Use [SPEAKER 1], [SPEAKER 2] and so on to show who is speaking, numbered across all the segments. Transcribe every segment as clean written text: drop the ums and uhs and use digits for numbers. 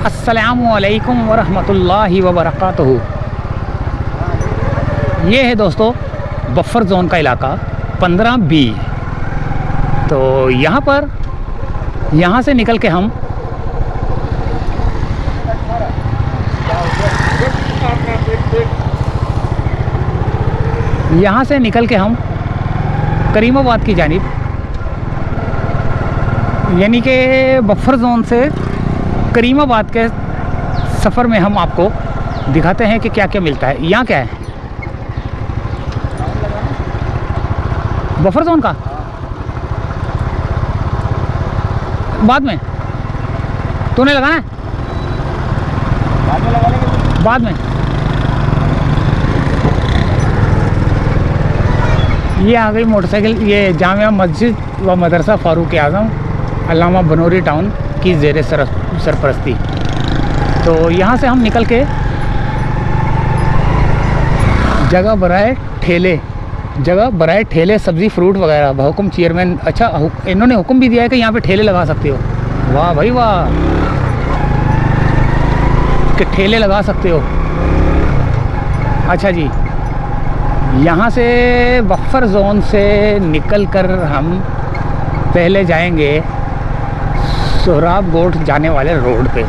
[SPEAKER 1] अस्सलामुअलैकुम वरहमतुल्लाहि वबरकातुहू। ये है दोस्तों बफर जोन का इलाका 15B। तो यहाँ से निकल के हम करीमाबाद की जानिब, यानी कि बफर जोन से करीमाबाद के सफ़र में हम आपको दिखाते हैं कि क्या क्या मिलता है। यहाँ क्या है बफर जोन का, बाद में तूने लगाना है, बाद में। ये आ गई मोटरसाइकिल, ये जामिया मस्जिद व मदरसा फ़ारूक आज़म अल्लामा बनूरी टाउन की ज़ेरे सरपरस्ती। तो यहाँ से हम निकल के जगह बराए ठेले सब्ज़ी फ्रूट वगैरह बहुकुम चेयरमैन। अच्छा, इन्होंने हुक्म भी दिया है कि यहाँ पे ठेले लगा सकते हो। वाह भाई वाह, कि ठेले लगा सकते हो। अच्छा जी, यहाँ से बफर जोन से निकल कर हम पहले जाएंगे सोहराब गोट जाने वाले रोड पे।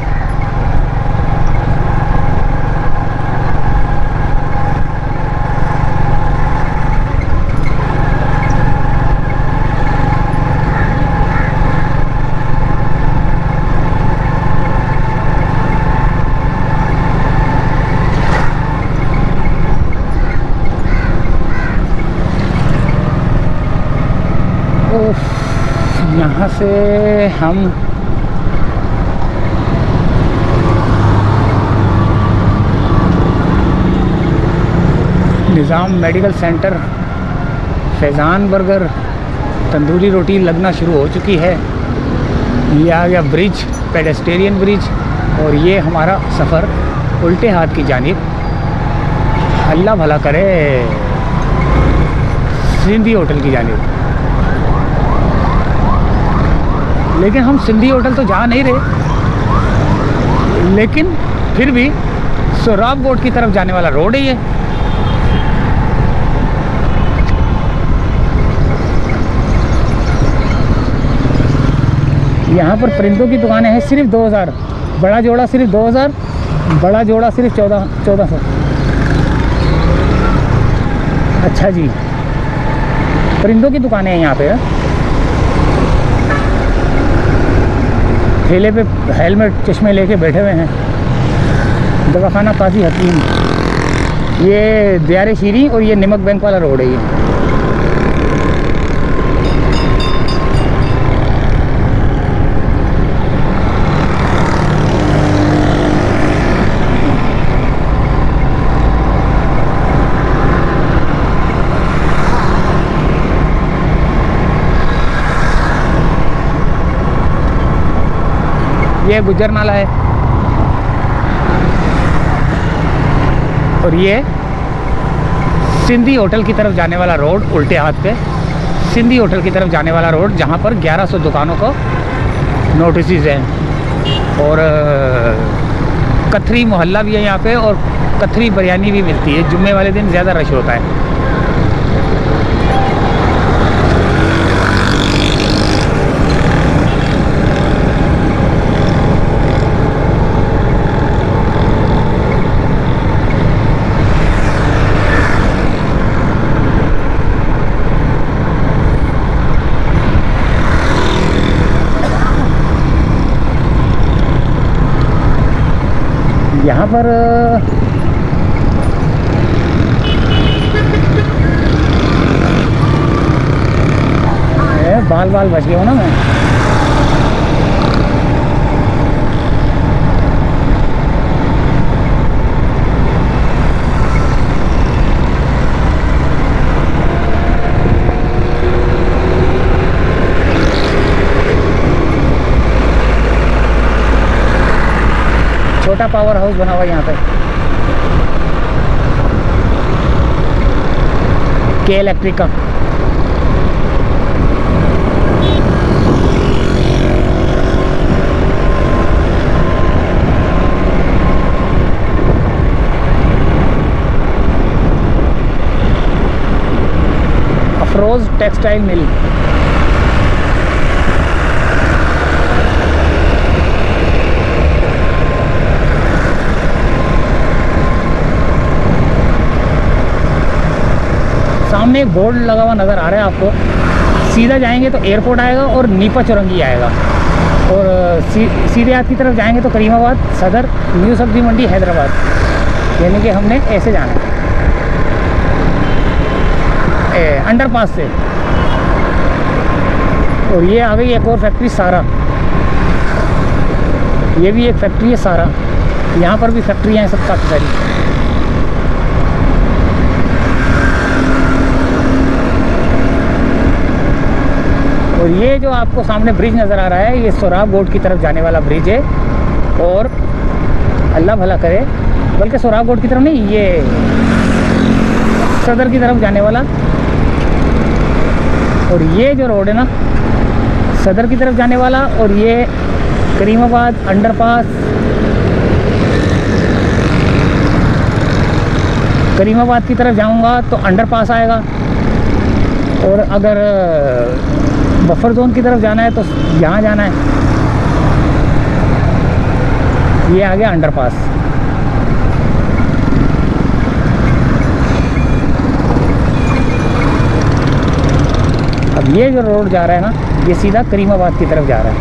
[SPEAKER 1] यहाँ से हम Nizam medical centre, Faizan burger, tandoori रोटी लगना शुरू हो चुकी है। ये आ गया ब्रिज, पेडेस्टेरियन ब्रिज। और ये हमारा सफ़र उल्टे हाथ की जानिब, अल्लाह भला करे, सिंधी होटल की जानिब। लेकिन हम सिंधी होटल तो जा नहीं रहे, लेकिन फिर भी सोहराब गोट की तरफ जाने वाला रोड है ये। यहाँ पर परिंदों की दुकानें हैं सिर्फ 2000, बड़ा जोड़ा सिर्फ 2000, बड़ा जोड़ा सिर्फ 1400। अच्छा जी, परिंदों की दुकानें हैं यहाँ पे। ठेले पे हेलमेट चश्मे लेके बैठे हुए हैं। दवाखाना काजी हकीम, ये दियारे शीरी और ये नमक बैंक वाला रोड है ये गुजर नाला है। और ये सिंधी होटल की तरफ जाने वाला रोड, उल्टे हाथ पे सिंधी होटल की तरफ जाने वाला रोड, जहाँ पर 1100 दुकानों को नोटिस हैं। और कथरी मोहल्ला भी है यहाँ पे, और कथरी बिरयानी भी मिलती है। जुम्मे वाले दिन ज़्यादा रश होता है। यहाँ पर बाल बच गया हूँ ना मैं। छोटा पावर हाउस बना हुआ यहाँ पे, के इलेक्ट्रिक का। Textile mill. सामने एक बोर्ड लगा हुआ नज़र आ रहा है आपको। सीधा जाएंगे तो एयरपोर्ट आएगा और नीपा चौरंगी आएगा, और सीधे हाथ की तरफ जाएंगे तो करीमाबाद, सदर, न्यू सब्जी मंडी, हैदराबाद। यानी कि हमने ऐसे जाना है अंडरपास से। और ये आ गई एक और फैक्ट्री सारा, ये भी एक फैक्ट्री है सारा। यहाँ पर भी फैक्ट्रियाँ हैं सब काफ़ी सारी। और ये जो आपको सामने ब्रिज नज़र आ रहा है, ये सोराब गोट की तरफ जाने वाला ब्रिज है। और अल्लाह भला करे, बल्कि सोराब गोट की तरफ नहीं, ये सदर की तरफ जाने वाला। और ये जो रोड है ना, सदर की तरफ जाने वाला, और ये करीमाबाद अंडरपास, करीमाबाद की तरफ जाऊंगा तो अंडरपास आएगा। और अगर बफर जोन की तरफ जाना है तो यहाँ जाना है। ये आ गया अंडरपास। अब ये जो रोड जा रहा है ना, ये सीधा करीमाबाद की तरफ जा रहा है।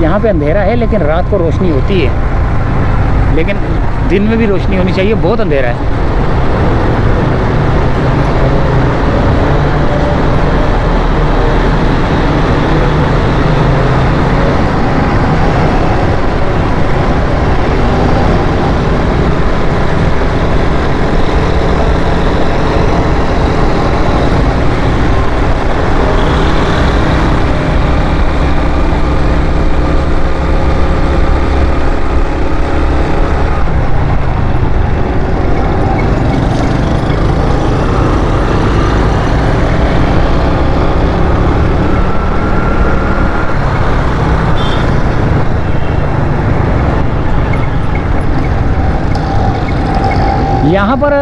[SPEAKER 1] यहाँ पे अंधेरा है, लेकिन रात को रोशनी होती है, लेकिन दिन में भी रोशनी होनी चाहिए। बहुत अंधेरा है। यहाँ पर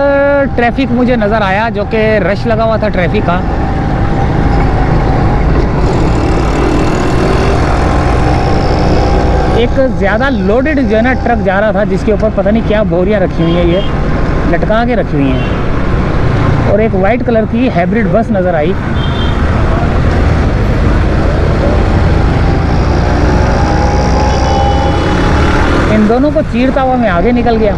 [SPEAKER 1] ट्रैफिक मुझे नज़र आया, जो कि रश लगा हुआ था ट्रैफिक का। एक ज़्यादा लोडेड जो है ना ट्रक जा रहा था, जिसके ऊपर पता नहीं क्या बोरियां रखी हुई हैं, ये लटका के रखी हुई हैं। और एक वाइट कलर की हाइब्रिड बस नज़र आई। इन दोनों को चीरता हुआ मैं आगे निकल गया।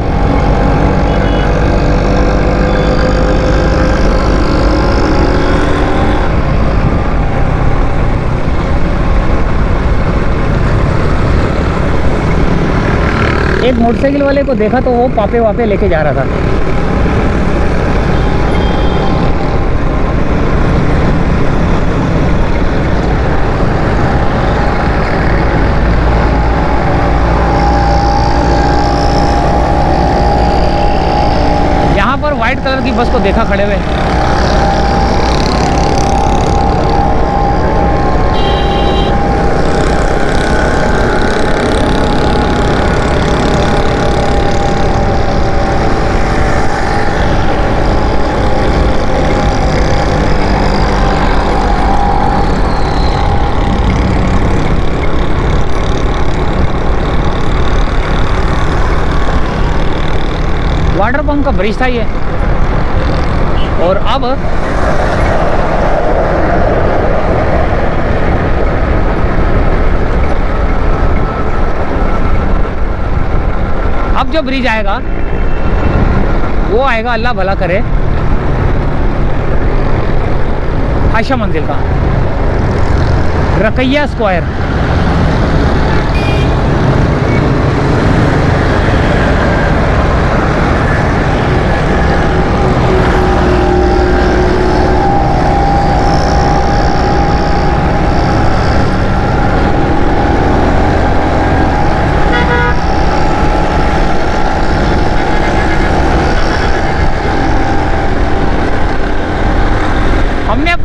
[SPEAKER 1] एक मोटरसाइकिल वाले को देखा तो वो पापे वापे लेके जा रहा था। यहाँ पर वाइट कलर की बस को देखा खड़े हुए। वाटर पंप का ब्रिज था ये। और अब जो ब्रिज आएगा वो आएगा, अल्लाह भला करे, आयशा मंजिल का रकैया स्क्वायर।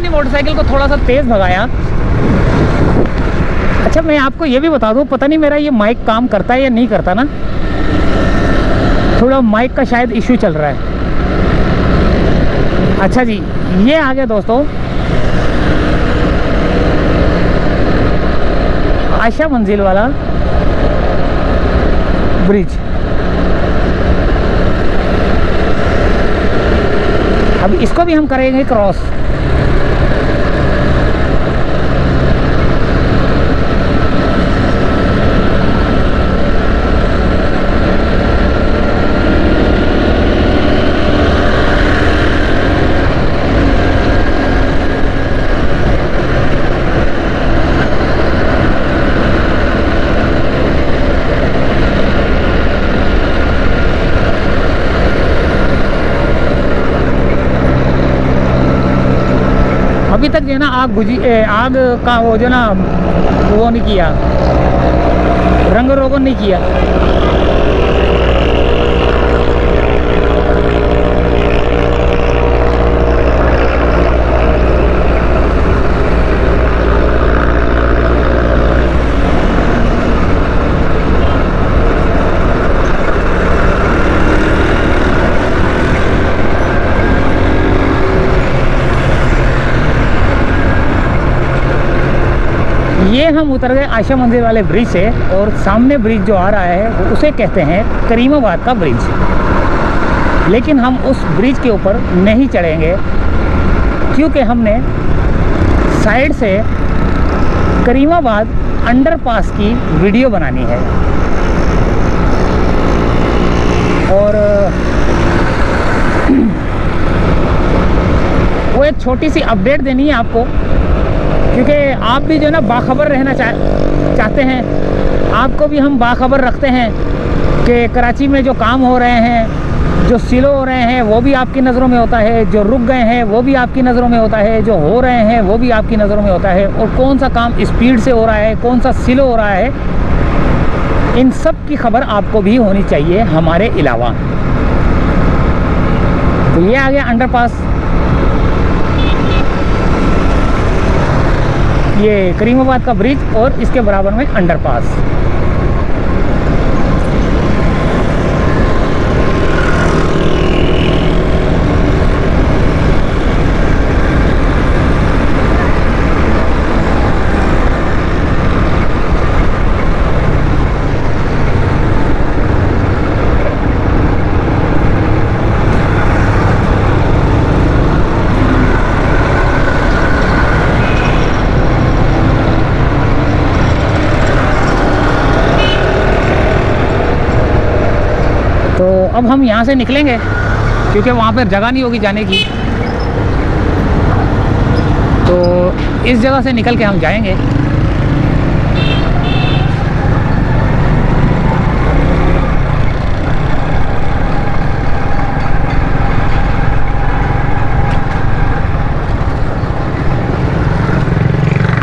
[SPEAKER 1] मोटरसाइकिल को थोड़ा सा तेज़ भगाया। अच्छा, मैं आपको ये भी बता दूं, पता नहीं मेरा ये माइक काम करता है या नहीं करता ना, थोड़ा माइक का शायद इशू चल रहा है। अच्छा जी, ये आ गया दोस्तों आयशा मंजिल वाला ब्रिज। अब इसको भी हम करेंगे क्रॉस। अभी तक जो है ना आग का वो जो ना वो नहीं किया, रंग रोगन नहीं किया। ये हम उतर गए आयशा मंदिर वाले ब्रिज से, और सामने ब्रिज जो आ रहा है उसे कहते हैं करीमाबाद का ब्रिज। लेकिन हम उस ब्रिज के ऊपर नहीं चढ़ेंगे क्योंकि हमने साइड से करीमाबाद अंडरपास की वीडियो बनानी है। और वो एक छोटी सी अपडेट देनी है आपको, क्योंकि आप भी जो ना बाखबर रहना चाहते हैं। आपको भी हम बाखबर रखते हैं कि कराची में जो काम हो रहे हैं, जो सिलो हो रहे हैं वो भी आपकी नज़रों में होता है, जो रुक गए हैं वो भी आपकी नज़रों में होता है, जो हो रहे हैं वो भी आपकी नज़रों में होता है, और कौन सा काम स्पीड से हो रहा है, कौन सा सिलो हो रहा है, इन सब की खबर आपको भी होनी चाहिए हमारे अलावा। तो ये आ गया अंडरपास, ये करीमाबाद का ब्रिज और इसके बराबर में अंडरपास। तो अब हम यहाँ से निकलेंगे क्योंकि वहाँ पर जगह नहीं होगी जाने की, तो इस जगह से निकल के हम जाएंगे।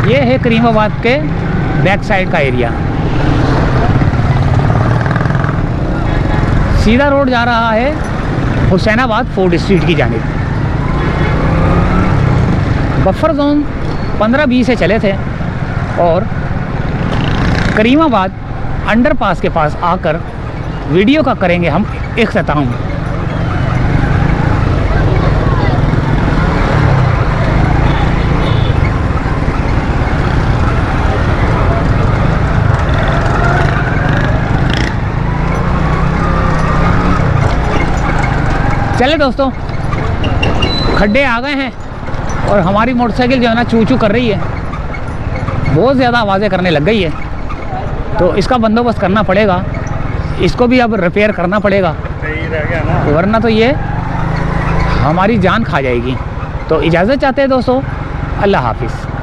[SPEAKER 1] ये है करीमाबाद के बैक साइड का एरिया। सीधा रोड जा रहा है हुसैनाबाद फोर्ट स्ट्रीट की जानिब। बफर जोन 15-20 से चले थे और करीमाबाद अंडरपास के पास आकर वीडियो का करेंगे हम इख्तिताम। चले दोस्तों, खड्डे आ गए हैं और हमारी मोटरसाइकिल जो है ना चू चू कर रही है, बहुत ज़्यादा आवाज़ें करने लग गई है। तो इसका बंदोबस्त करना पड़ेगा, इसको भी अब रिपेयर करना पड़ेगा, वरना तो ये हमारी जान खा जाएगी। तो इजाज़त चाहते हैं दोस्तों, अल्लाह हाफिज़।